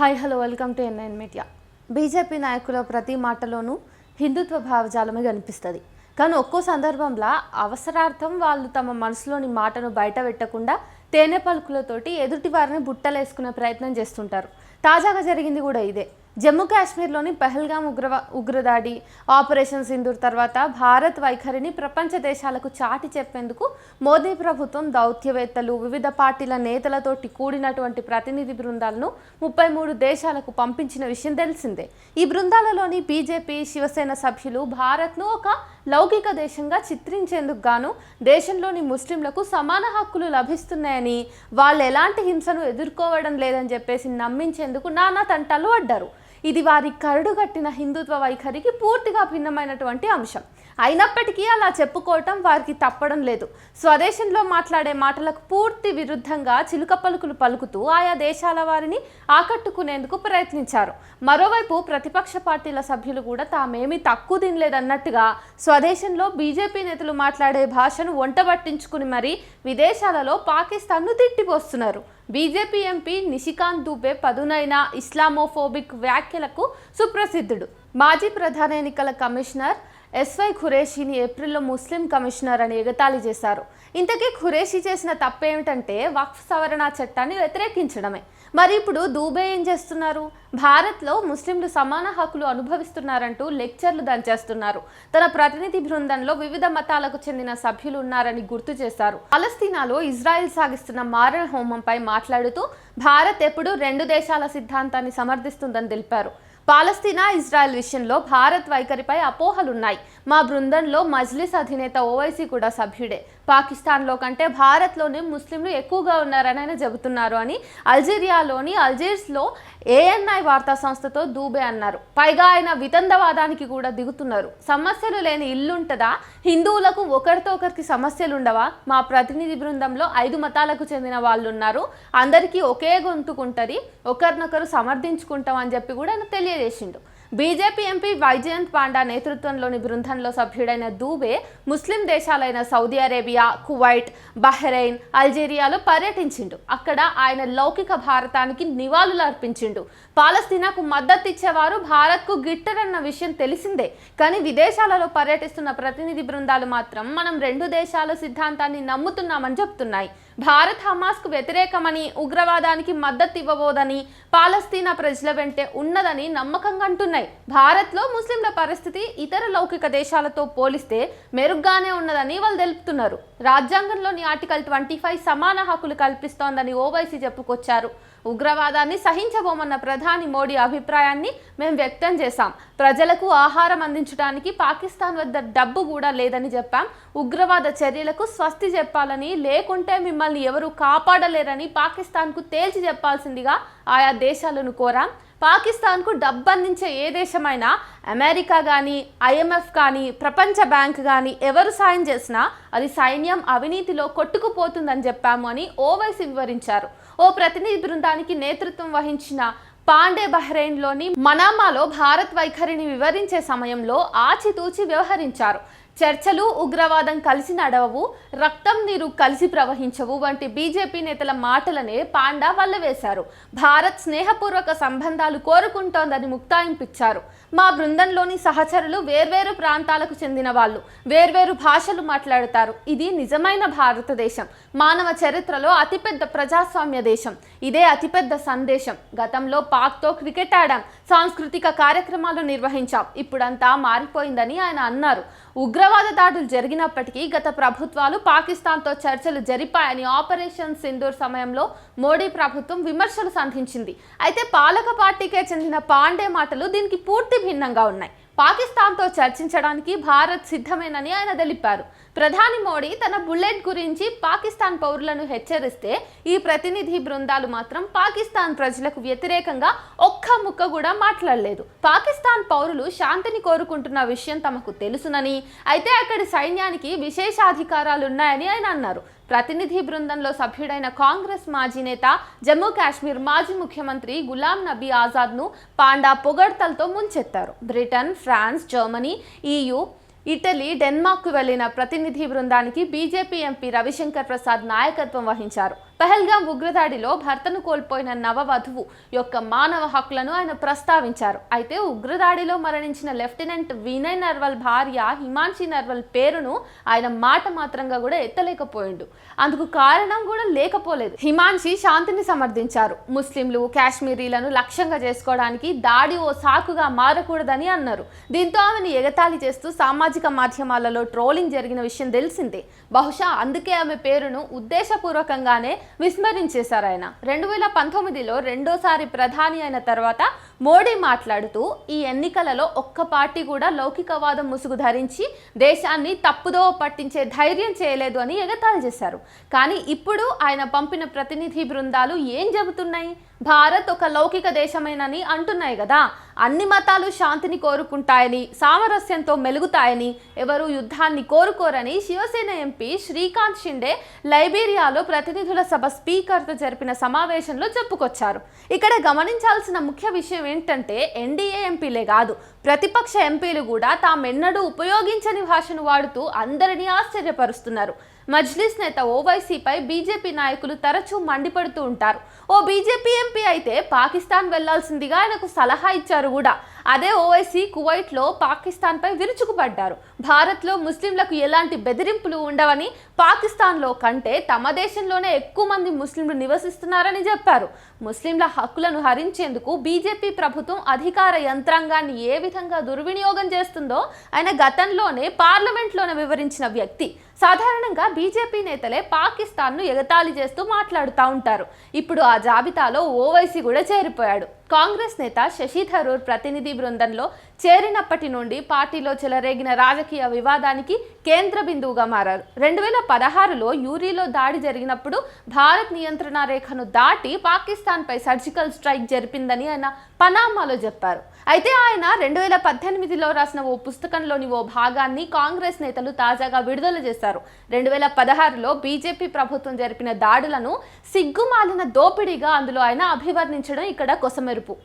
Hi hello welcome to NIN media. BJP నాయకుల ప్రతి మాటలోనూ హిందుత్వ భావజాలమే కనిపిస్తుంది. కానీ ఒక్కో సందర్భంలో అవసరార్థం వాళ్ళు తమ మనసులోని మాటను బయట పెట్టకుండా తేనె పలుకులతోటి ఎదుటి వారిని బుట్టలేసుకునే ప్రయత్నం చేస్తుంటారు. తాజాగా జరిగింది కూడా ఇదే. జమ్మూ కాశ్మీర్లోని పహల్గామ్ ఉగ్రదాడి ఆపరేషన్ సింధూర్ తర్వాత భారత్ వైఖరిని ప్రపంచ దేశాలకు చాటి చెప్పేందుకు మోదీ ప్రభుత్వం దౌత్యవేత్తలు, వివిధ పార్టీల నేతలతోటి కూడినటువంటి ప్రతినిధి బృందాలను 33 దేశాలకు పంపించిన విషయం తెలిసిందే. ఈ బృందాలలోని బీజేపీ, శివసేన సభ్యులు భారత్ను ఒక లౌకిక దేశంగా చిత్రించేందుకు గాను దేశంలోని ముస్లింలకు సమాన హక్కులు లభిస్తున్నాయని, వాళ్ళు ఎలాంటి హింసను ఎదుర్కోవడం లేదని చెప్పేసి నమ్మించేందుకు నానా తంటాలు పడ్డారు. ఇది వారి కరడుగట్టిన హిందుత్వ వైఖరికి పూర్తిగా భిన్నమైనటువంటి అంశం. అయినప్పటికీ అలా చెప్పుకోవటం వారికి తప్పడం లేదు. స్వదేశంలో మాట్లాడే మాటలకు పూర్తి విరుద్ధంగా చిలుక పలుకులు పలుకుతూ ఆయా దేశాల వారిని ఆకట్టుకునేందుకు ప్రయత్నించారు. మరోవైపు ప్రతిపక్ష పార్టీల సభ్యులు కూడా తామేమీ తక్కువ తినలేదన్నట్టుగా స్వదేశంలో బీజేపీ నేతలు మాట్లాడే భాషను వంటబట్టించుకుని మరీ విదేశాలలో పాకిస్తాన్ను తిట్టిపోస్తున్నారు. బీజేపీ ఎంపీ నిషికాంత్ దుబే పదునైన ఇస్లామోఫోబిక్ వ్యాఖ్యలకు సుప్రసిద్ధుడు. మాజీ ప్రధాన ఎన్నికల కమిషనర్ ఎస్వై ఖురేషీని ఏప్రిల్లో ముస్లిం కమిషనర్ అని ఎగతాళి చేశారు. ఇంతకీ ఖురేషీ చేసిన తప్పేమిటంటే వక్ఫ్ సవరణ చట్టాన్ని వ్యతిరేకించడమే. మరి ఇప్పుడు దూబే ఏం చేస్తున్నారు? భారత్లో ముస్లింలు సమాన హక్కులు అనుభవిస్తున్నారంటూ లెక్చర్లు దంచేస్తున్నారు. తన ప్రతినిధి బృందంలో వివిధ మతాలకు చెందిన సభ్యులు ఉన్నారని గుర్తు చేశారు. పాలస్తీనాలో ఇజ్రాయెల్ సాగిస్తున్న మారణ హోమంపై మాట్లాడుతూ భారత్ ఎప్పుడూ 2 దేశాల సిద్ధాంతాన్ని సమర్థిస్తుందని తెలిపారు. పాలస్తీనా, ఇజ్రాయెల్ విషయంలో భారత్ వైఖరిపై అపోహలున్నాయి. మా బృందంలో మజ్లిస్ అధినేత ఓవైసీ కూడా సభ్యుడే. పాకిస్తాన్లో కంటే భారత్లోనే ముస్లింలు ఎక్కువగా ఉన్నారని ఆయన చెబుతున్నారు అని అల్జీరియాలోని అల్జీర్స్లో ఏఎన్ఐ వార్తా సంస్థతో దూబే అన్నారు. పైగా ఆయన వితండవాదానికి కూడా దిగుతున్నారు. సమస్యలు లేని ఇల్లుంటదా? హిందువులకు ఒకరితో ఒకరికి సమస్యలు ఉండవా? మా ప్రతినిధి బృందంలో 5 మతాలకు చెందిన వాళ్ళు ఉన్నారు. అందరికీ ఒకే గొంతుకుంటుంది. ఒకరినొకరు సమర్థించుకుంటాం అని చెప్పి కూడా ఆయన తెలియజేసిండు. బీజేపీ ఎంపీ వైజయంత్ పాండా నేతృత్వంలోని బృందంలో సభ్యుడైన దూబే ముస్లిం దేశాలైన సౌదీ అరేబియా, కువైట్, బహ్రెయిన్, అల్జీరియాలో పర్యటించిండు. అక్కడ ఆయన లౌకిక భారతానికి నివాళులు అర్పించిండు. పాలస్తీనాకు మద్దతు ఇచ్చేవారు భారత్కు గిట్టరన్న విషయం తెలిసిందే. కానీ విదేశాలలో పర్యటిస్తున్న ప్రతినిధి బృందాలు మాత్రం మనం 2 దేశాల సిద్ధాంతాన్ని నమ్ముతున్నామని చెప్తున్నాయి. భారత్ హమాస్కు వ్యతిరేకమని, ఉగ్రవాదానికి మద్దతు ఇవ్వబోదని, పాలస్తీనా ప్రజల వెంటే ఉన్నదని నమ్మకంగా అంటున్నాయి. భారత్లో ముస్లింల పరిస్థితి ఇతర లౌకిక దేశాలతో పోలిస్తే మెరుగ్గానే ఉన్నదని వాళ్ళు తెలుపుతున్నారు. రాజ్యాంగంలోని ఆర్టికల్ 25 సమాన హక్కులు కల్పిస్తోందని ఓవైసీ చెప్పుకొచ్చారు. ఉగ్రవాదాన్ని సహించబోమన్న ప్రధాని మోడీ అభిప్రాయాన్ని మేము వ్యక్తం చేశాం. ప్రజలకు ఆహారం అందించడానికి పాకిస్తాన్ వద్ద డబ్బు కూడా లేదని చెప్పాం. ఉగ్రవాద చర్యలకు స్వస్తి చెప్పాలని, లేకుంటే మిమ్మల్ని ఎవరు కాపాడలేరని పాకిస్తాన్కు తేల్చి చెప్పాల్సిందిగా ఆయా దేశాలను కోరాం. పాకిస్తాన్కు డబ్బు అందించే ఏ దేశమైనా, అమెరికా కానీ, IMF కానీ, ప్రపంచ బ్యాంక్ కానీ ఎవరు సాయం చేసినా అది సైన్యం అవినీతిలో కొట్టుకుపోతుందని చెప్పాము అని ఓవైసీ వివరించారు. ఓ ప్రతినిధి బృందానికి నేతృత్వం వహించిన పాండే బహ్రెయిన్లోని మనామాలో భారత్ వైఖరిని వివరించే సమయంలో ఆచితూచి వ్యవహరించారు. చర్చలు, ఉగ్రవాదం కలిసి నడవవు, రక్తం నీరు కలిసి ప్రవహించవు వంటి బీజేపీ నేతల మాటలనే పాండా వల్లవేశారు. భారత్ స్నేహపూర్వక సంబంధాలు కోరుకుంటోందని ముక్తాయింపిచ్చారు. మా బృందంలోని సహచరులు వేర్వేరు ప్రాంతాలకు చెందిన వాళ్ళు, వేర్వేరు భాషలు మాట్లాడతారు. ఇది నిజమైన భారతదేశం, మానవ చరిత్రలో అతిపెద్ద ప్రజాస్వామ్య దేశం. ఇదే అతిపెద్ద సందేశం. గతంలో పాక్తో క్రికెట్ ఆడాం, సాంస్కృతిక కార్యక్రమాలు నిర్వహించాం. ఇప్పుడంతా మారిపోయిందని ఆయన అన్నారు. ఉగ్రవాద దాడులు జరిగినప్పటికీ గత ప్రభుత్వాలు పాకిస్తాన్తో చర్చలు జరిపాయని ఆపరేషన్ సింధూర్ సమయంలో మోడీ ప్రభుత్వం విమర్శలు సంధించింది. అయితే పాలక పార్టీకే చెందిన పాండే మాటలు దీనికి పూర్తి భిన్నంగా ఉన్నాయి. పాకిస్తాన్తో చర్చించడానికి భారత్ సిద్ధమేనని ఆయన తెలిపారు. ప్రధాని మోడీ తన బుల్లెట్ గురించి పాకిస్తాన్ పౌరులను హెచ్చరిస్తే ఈ ప్రతినిధి బృందాలు మాత్రం పాకిస్తాన్ ప్రజలకు వ్యతిరేకంగా ఒక్క ముక్క కూడా మాట్లాడలేదు. పాకిస్తాన్ పౌరులు శాంతిని కోరుకుంటున్న విషయం తమకు తెలుసునని, అయితే అక్కడి సైన్యానికి విశేషాధికారాలున్నాయని ఆయన అన్నారు. ప్రతినిధి బృందంలో సభ్యుడైన కాంగ్రెస్ మాజీ నేత, జమ్మూ కాశ్మీర్ మాజీ ముఖ్యమంత్రి గులాం నబీ ఆజాద్ను పాండా పొగడ్తలతో ముంచెత్తారు. Britain, France, Germany, EU, Italy, డెన్మార్క్కు వెళ్లిన ప్రతినిధి బృందానికి బీజేపీ ఎంపీ రవిశంకర్ ప్రసాద్ నాయకత్వం వహించారు. పహల్గాం ఉగ్రదాడిలో భర్తను కోల్పోయిన నవవధువు యొక్క మానవ హక్కులను ఆయన ప్రస్తావించారు. అయితే ఉగ్రదాడిలో మరణించిన లెఫ్టినెంట్ వినయ్ నర్వల్ భార్య హిమాన్షి నర్వల్ పేరును ఆయన మాట మాత్రంగా కూడా ఎత్తలేకపోయిండు. అందుకు కారణం కూడా లేకపోలేదు. హిమాన్షి శాంతిని సమర్థించారు. ముస్లింలు కాశ్మీరీలను లక్ష్యంగా చేసుకోవడానికి దాడి ఓ సాకుగా మారకూడదని అన్నారు. దీంతో ఆమెను ఎగతాళి చేస్తూ సామాజిక మాధ్యమాలలో ట్రోలింగ్ జరిగిన విషయం తెలిసిందే. బహుశా అందుకే ఆమె పేరును ఉద్దేశపూర్వకంగానే విస్మరించేశారు ఆయన. 2019లో రెండోసారి ప్రధాని అయిన తర్వాత మోడీ మాట్లాడుతూ ఈ ఎన్నికలలో ఒక్క పార్టీ కూడా లౌకికవాదం ముసుగు ధరించి దేశాన్ని తప్పుదోవ పట్టించే ధైర్యం చేయలేదు అని ఎగతాళి చేశారు. కానీ ఇప్పుడు ఆయన పంపిన ప్రతినిధి బృందాలు ఏం చెబుతున్నాయి? భారత్ ఒక లౌకిక దేశమేనని అంటున్నాయి కదా. అన్ని మతాలు శాంతిని కోరుకుంటాయని, సామరస్యంతో మెలుగుతాయని, ఎవరు యుద్ధాన్ని కోరుకోరని శివసేన ఎంపీ శ్రీకాంత్ షిండే లైబీరియాలో ప్రతినిధుల సభ స్పీకర్తో జరిపిన సమావేశంలో చెప్పుకొచ్చారు. ఇక్కడ గమనించాల్సిన ముఖ్య విషయం ఏంటంటే ఎన్డీఏ ఎంపీలే కాదు, ప్రతిపక్ష ఎంపీలు కూడా తామెన్నడూ ఉపయోగించని భాషను వాడుతూ అందరినీ ఆశ్చర్యపరుస్తున్నారు. మజ్లిస్ నేత ఓవైసీపై బీజేపీ నాయకులు తరచూ మండిపడుతూ ఉంటారు. ఓ బీజేపీ ఎంపీ అయితే పాకిస్తాన్ వెళ్లాల్సిందిగా ఆయనకు సలహా ఇచ్చారు కూడా. అదే ఓవైసీ కువైట్లో పాకిస్తాన్పై విరుచుకుపడ్డారు. భారత్లో ముస్లింలకు ఎలాంటి బెదిరింపులు ఉండవని, పాకిస్తాన్లో కంటే తమ దేశంలోనే ఎక్కువ మంది ముస్లింలు నివసిస్తున్నారని చెప్పారు. ముస్లింల హక్కులను హరించేందుకు బీజేపీ ప్రభుత్వం అధికార యంత్రాంగాన్ని ఏ విధంగా దుర్వినియోగం చేస్తుందో ఆయన గతంలోనే పార్లమెంట్లోనే వివరించిన వ్యక్తి. సాధారణంగా బీజేపీ నేతలే పాకిస్తాన్ను ఎగతాళి చేస్తూ మాట్లాడుతూ ఉంటారు. ఇప్పుడు ఆ జాబితాలో ఓవైసీ కూడా చేరిపోయాడు. కాంగ్రెస్ నేత శశి థరూర్ ప్రతినిధి బృందంలో చేరినప్పటి నుండి పార్టీలో చెలరేగిన రాజకీయ వివాదానికి కేంద్ర బిందువుగా మారారు. 2016లో యూరీలో దాడి జరిగినప్పుడు భారత్ నియంత్రణ రేఖను దాటి పాకిస్తాన్పై సర్జికల్ స్ట్రైక్ జరిపిందని ఆయన పనామాలో చెప్పారు. అయితే ఆయన 2018లో రాసిన ఓ పుస్తకంలోని ఓ భాగాన్ని కాంగ్రెస్ నేతలు తాజాగా విడుదల చేశారు. 2016లో బీజేపీ ప్రభుత్వం జరిపిన దాడులను సిగ్గుమాలిన దోపిడీగా అందులో ఆయన అభివర్ణించడం ఇక్కడ కొసమెరుపు.